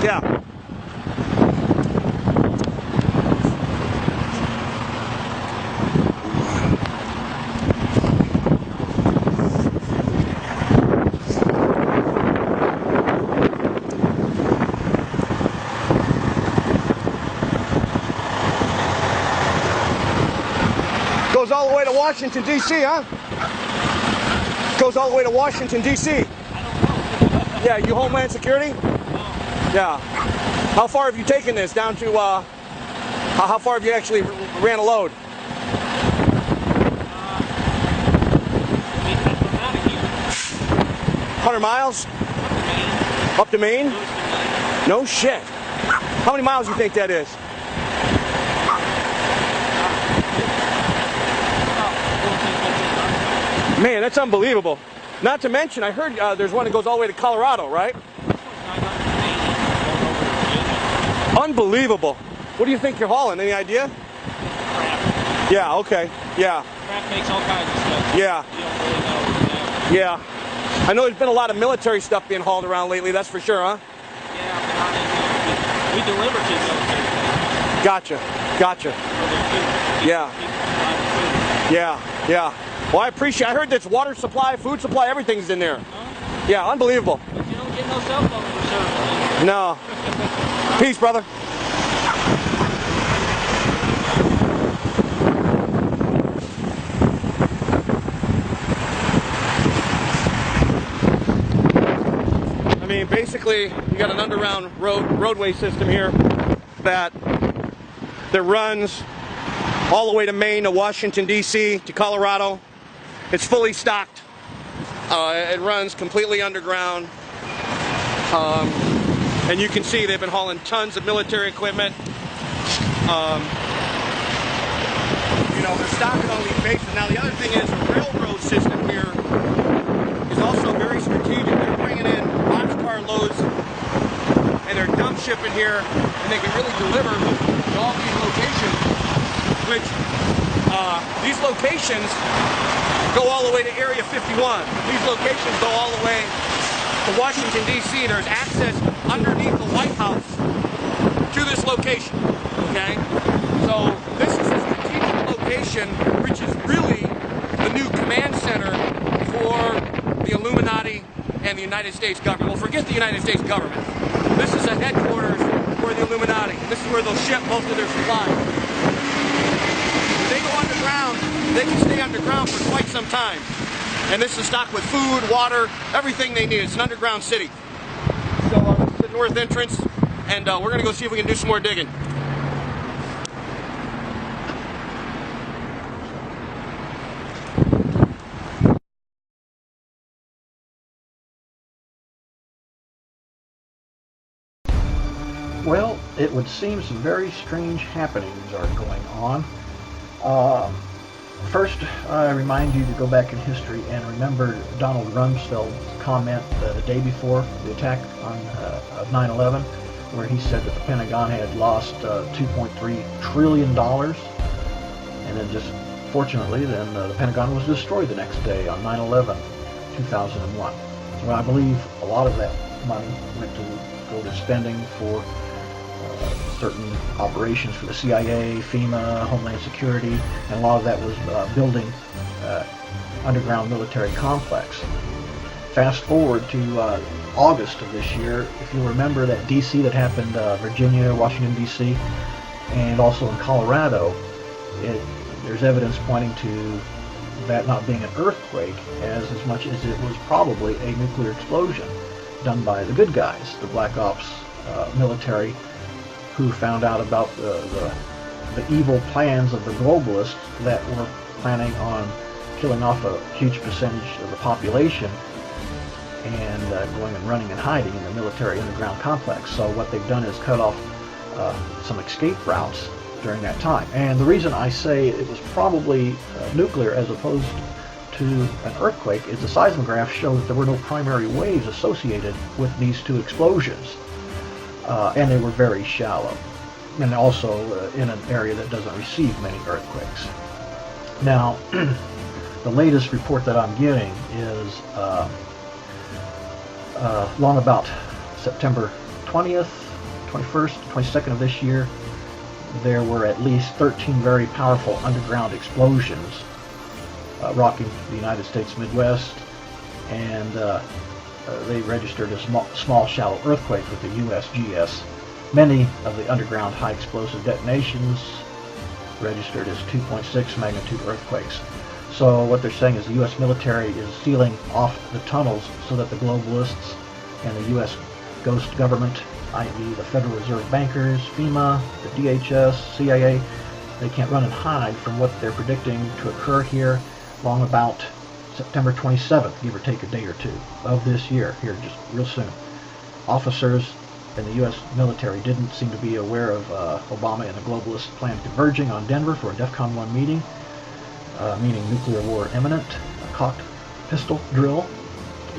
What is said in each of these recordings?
Yeah. Goes all the way to Washington, D.C., huh? Goes all the way to Washington, D.C. Yeah, you Homeland Security? Yeah. How far have you taken this? Down to, how far have you actually ran a load? 100 miles? Up to Maine? No shit. How many miles do you think that is? Man, that's unbelievable. Not to mention, I heard there's one that goes all the way to Colorado, right? Unbelievable. What do you think you're hauling? Any idea? Crap. Yeah, okay. Yeah. Crap makes all kinds of stuff. Yeah. You don't really know exactly. Yeah. I know there's been a lot of military stuff being hauled around lately, that's for sure, huh? Yeah, but not in, we deliver to military. Gotcha. Gotcha. Yeah. Yeah. Yeah. Well, I appreciate I heard that's water supply, food supply, everything's in there. Huh? Yeah, unbelievable. But you don't get no cell phone for service. No. Peace, brother. I mean, basically, you got an underground roadway system here that runs all the way to Maine, to Washington, D.C., to Colorado. It's fully stocked. It runs completely underground. And you can see they've been hauling tons of military equipment. You know, they're stocking all these bases. Now, the other thing is the railroad system here is also very strategic. They're bringing in boxcar loads and they're dump shipping here, and they can really deliver to all these locations, which these locations go all the way to Area 51. These locations go all the way to Washington, D.C. There's access underneath the White House to this location, okay? So this is a strategic location, which is really the new command center for the Illuminati and the United States government. Well, forget the United States government. This is a headquarters for the Illuminati. This is where they'll ship most of their supplies. If they go underground, they can stay underground for quite some time. And this is stocked with food, water, everything they need. It's an underground city. So this is the north entrance, and we're going to go see if we can do some more digging. Well, it would seem some very strange happenings are going on. First, I remind you to go back in history and remember Donald Rumsfeld's comment the day before the attack of 9/11, where he said that the Pentagon had lost $2.3 trillion, and then just fortunately, then the Pentagon was destroyed the next day on 9/11, 2001. So I believe a lot of that money went to go to spending for certain operations for the CIA, FEMA, Homeland Security, and a lot of that was building underground military complex. Fast forward to August of this year, if you remember that DC that happened, Virginia, Washington DC, and also in Colorado, there's evidence pointing to that not being an earthquake as much as it was probably a nuclear explosion done by the good guys, the Black Ops military, who found out about the evil plans of the globalists that were planning on killing off a huge percentage of the population and going and running and hiding in the military underground complex. So what they've done is cut off some escape routes during that time. And the reason I say it was probably nuclear as opposed to an earthquake is the seismograph showed that there were no primary waves associated with these two explosions. And they were very shallow, and also in an area that doesn't receive many earthquakes. Now, the latest report that I'm getting is long about September 20th, 21st, 22nd of this year, there were at least 13 very powerful underground explosions rocking the United States Midwest, and they registered as small shallow earthquakes with the USGS. Many of the underground high explosive detonations registered as 2.6 magnitude earthquakes. So what they're saying is the U.S. military is sealing off the tunnels so that the globalists and the U.S. ghost government, i.e. the Federal Reserve bankers, FEMA, the DHS, CIA, they can't run and hide from what they're predicting to occur here long about September 27th, give or take a day or two of this year, here just real soon. Officers in the U.S. military didn't seem to be aware of Obama and the globalists' plan converging on Denver for a DEFCON 1 meeting, meaning nuclear war imminent. A cocked pistol drill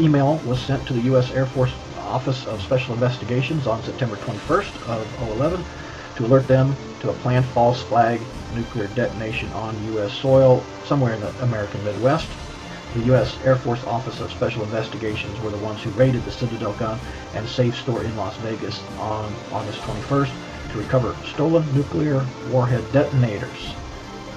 email was sent to the U.S. Air Force Office of Special Investigations on September 21st of 2011 to alert them to a planned false flag nuclear detonation on U.S. soil somewhere in the American Midwest. The U.S. Air Force Office of Special Investigations were the ones who raided the Citadel gun and safe store in Las Vegas on August 21st to recover stolen nuclear warhead detonators.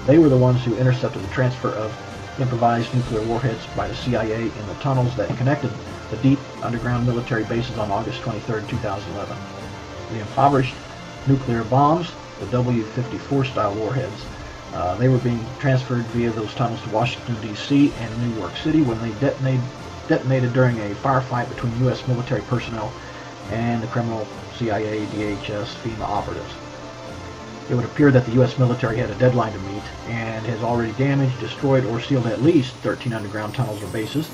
They were the ones who intercepted the transfer of improvised nuclear warheads by the CIA in the tunnels that connected the deep underground military bases on August 23, 2011. The impoverished nuclear bombs, the W-54 style warheads, they were being transferred via those tunnels to Washington, D.C. and New York City when they detonated during a firefight between U.S. military personnel and the criminal CIA, DHS, FEMA operatives. It would appear that the U.S. military had a deadline to meet and has already damaged, destroyed, or sealed at least 13 underground tunnels or bases,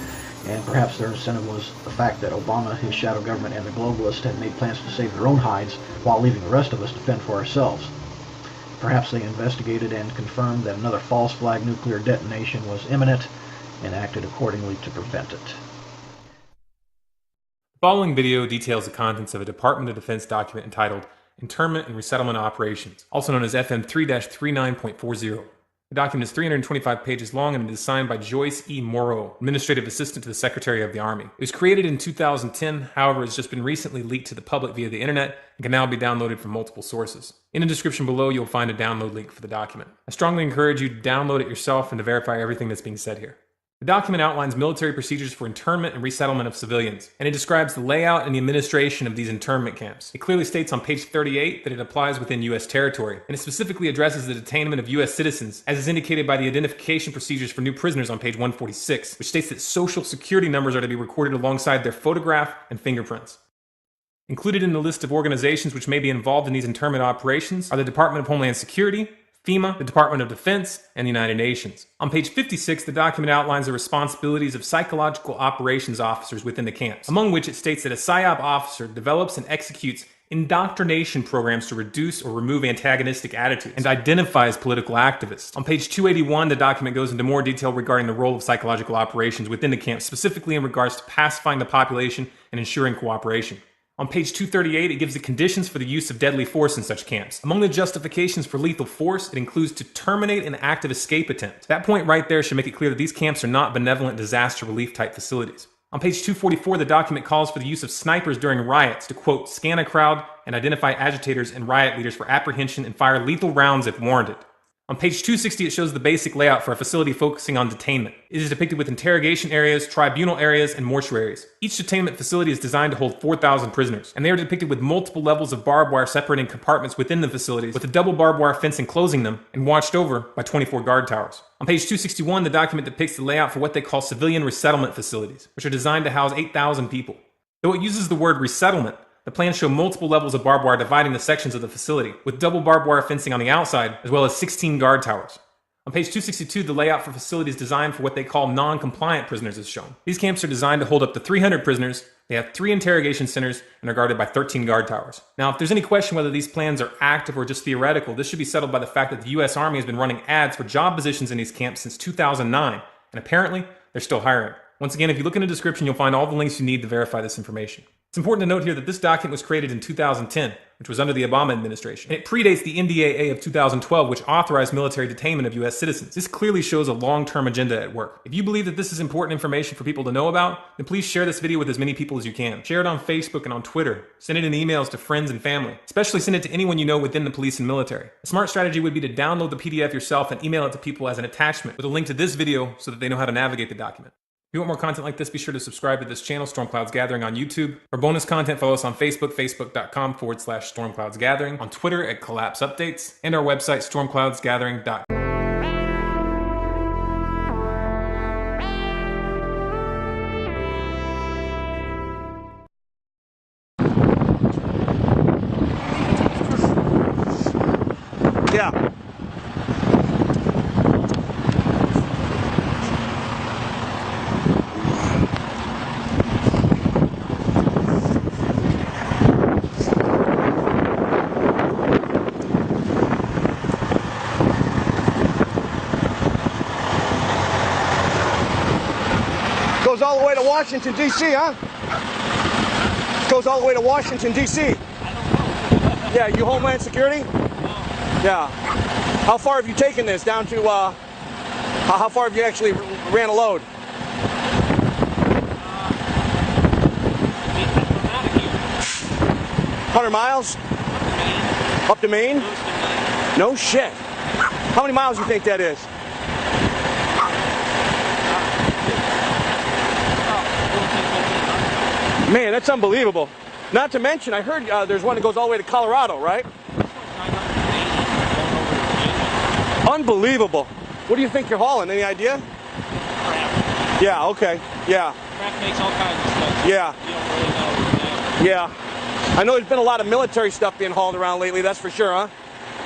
and perhaps their incentive was the fact that Obama, his shadow government, and the globalists had made plans to save their own hides while leaving the rest of us to fend for ourselves. Perhaps they investigated and confirmed that another false flag nuclear detonation was imminent and acted accordingly to prevent it. The following video details the contents of a Department of Defense document entitled Internment and Resettlement Operations, also known as FM 3-39.40. The document is 325 pages long and it is signed by Joyce E. Morrow, Administrative Assistant to the Secretary of the Army. It was created in 2010, however, has just been recently leaked to the public via the internet and can now be downloaded from multiple sources. In the description below, you'll find a download link for the document. I strongly encourage you to download it yourself and to verify everything that's being said here. The document outlines military procedures for internment and resettlement of civilians, and it describes the layout and the administration of these internment camps. It clearly states on page 38 that it applies within U.S. territory, and it specifically addresses the detainment of U.S. citizens, as is indicated by the identification procedures for new prisoners on page 146, which states that social security numbers are to be recorded alongside their photograph and fingerprints. Included in the list of organizations which may be involved in these internment operations are the Department of Homeland Security, FEMA, the Department of Defense, and the United Nations. On page 56, the document outlines the responsibilities of psychological operations officers within the camps, among which it states that a PSYOP officer develops and executes indoctrination programs to reduce or remove antagonistic attitudes and identifies political activists. On page 281, the document goes into more detail regarding the role of psychological operations within the camp, specifically in regards to pacifying the population and ensuring cooperation. On page 238, it gives the conditions for the use of deadly force in such camps. Among the justifications for lethal force, it includes to terminate an active escape attempt. That point right there should make it clear that these camps are not benevolent disaster relief type facilities. On page 244, the document calls for the use of snipers during riots to, quote, scan a crowd and identify agitators and riot leaders for apprehension and fire lethal rounds if warranted. On page 260, it shows the basic layout for a facility focusing on detainment. It is depicted with interrogation areas, tribunal areas, and mortuaries. Each detainment facility is designed to hold 4,000 prisoners, and they are depicted with multiple levels of barbed wire separating compartments within the facilities, with a double barbed wire fence enclosing them, and watched over by 24 guard towers. On page 261, the document depicts the layout for what they call civilian resettlement facilities, which are designed to house 8,000 people. Though it uses the word resettlement, the plans show multiple levels of barbed wire dividing the sections of the facility, with double barbed wire fencing on the outside, as well as 16 guard towers. On page 262, the layout for facilities designed for what they call non-compliant prisoners is shown. These camps are designed to hold up to 300 prisoners, they have 3 interrogation centers, and are guarded by 13 guard towers. Now, if there's any question whether these plans are active or just theoretical, this should be settled by the fact that the U.S. Army has been running ads for job positions in these camps since 2009, and apparently, they're still hiring. Once again, if you look in the description, you'll find all the links you need to verify this information. It's important to note here that this document was created in 2010, which was under the Obama administration. And it predates the NDAA of 2012, which authorized military detainment of U.S. citizens. This clearly shows a long-term agenda at work. If you believe that this is important information for people to know about, then please share this video with as many people as you can. Share it on Facebook and on Twitter. Send it in emails to friends and family. Especially send it to anyone you know within the police and military. A smart strategy would be to download the PDF yourself and email it to people as an attachment with a link to this video so that they know how to navigate the document. If you want more content like this, be sure to subscribe to this channel, Stormclouds Gathering, on YouTube. For bonus content, follow us on Facebook, facebook.com/Stormclouds Gathering, on Twitter at Collapse Updates, and our website, stormcloudsgathering.com. Yeah. Goes all the way to Washington, D.C., huh? Goes all the way to Washington, D.C. Yeah, you Homeland Security? Yeah. How far have you taken this? Down to, how far have you actually ran a load? Out of here. 100 miles? Up to Maine? No shit. How many miles do you think that is? Man, that's unbelievable. Not to mention, I heard there's one that goes all the way to Colorado, right? Unbelievable. What do you think you're hauling? Any idea? Crap. Yeah, okay. Yeah. Crap makes all kinds of stuff. Yeah. You don't really know. Yeah. I know there's been a lot of military stuff being hauled around lately, that's for sure, huh?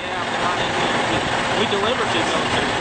Yeah, we deliver to military.